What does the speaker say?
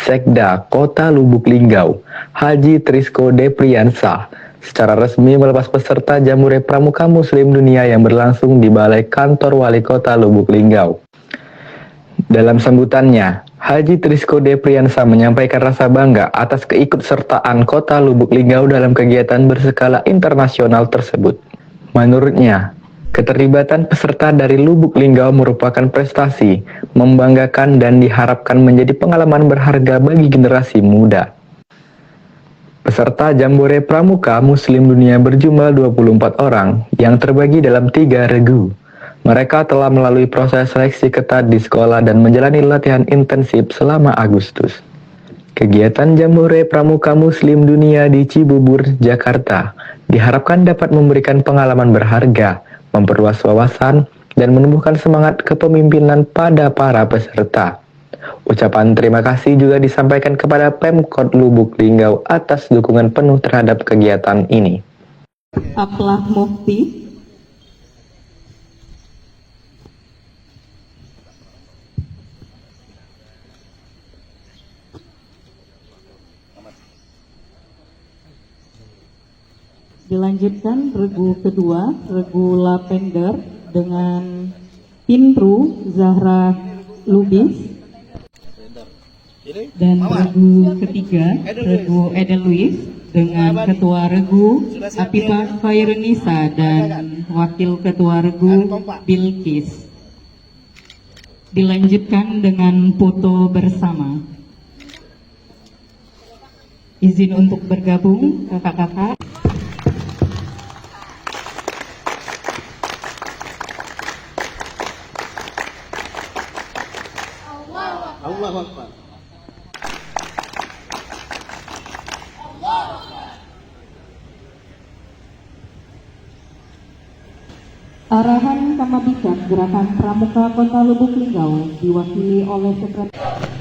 Sekda Kota Lubuk Linggau, Haji Trisko Depriansa, secara resmi melepas peserta Jambore Pramuka Muslim Dunia yang berlangsung di Balai Kantor Wali Kota Lubuk Linggau. Dalam sambutannya, Haji Trisko Depriansa menyampaikan rasa bangga atas keikutsertaan Kota Lubuk Linggau dalam kegiatan berskala internasional tersebut. Menurutnya, keterlibatan peserta dari Lubuk Linggau merupakan prestasi, membanggakan dan diharapkan menjadi pengalaman berharga bagi generasi muda. Peserta Jambore Pramuka Muslim Dunia berjumlah 24 orang yang terbagi dalam 3 regu. Mereka telah melalui proses seleksi ketat di sekolah dan menjalani latihan intensif selama Agustus. Kegiatan Jambore Pramuka Muslim Dunia di Cibubur, Jakarta diharapkan dapat memberikan pengalaman berharga, memperluas wawasan, dan menumbuhkan semangat kepemimpinan pada para peserta. Ucapan terima kasih juga disampaikan kepada Pemkot Lubuk Linggau atas dukungan penuh terhadap kegiatan ini. Aplah Mufti. Dilanjutkan regu kedua, regu Lavender dengan Pinru Zahra Lubis. Dan regu ketiga, regu Edelweiss dengan ketua regu Apifah Khairunisa dan wakil ketua regu Bilkis. Dilanjutkan dengan foto bersama. Izin untuk bergabung kakak-kakak. Allahu Akbar. Arahan Kamabika Gerakan Pramuka Kota Lubuk Linggau diwakili oleh Sekretaris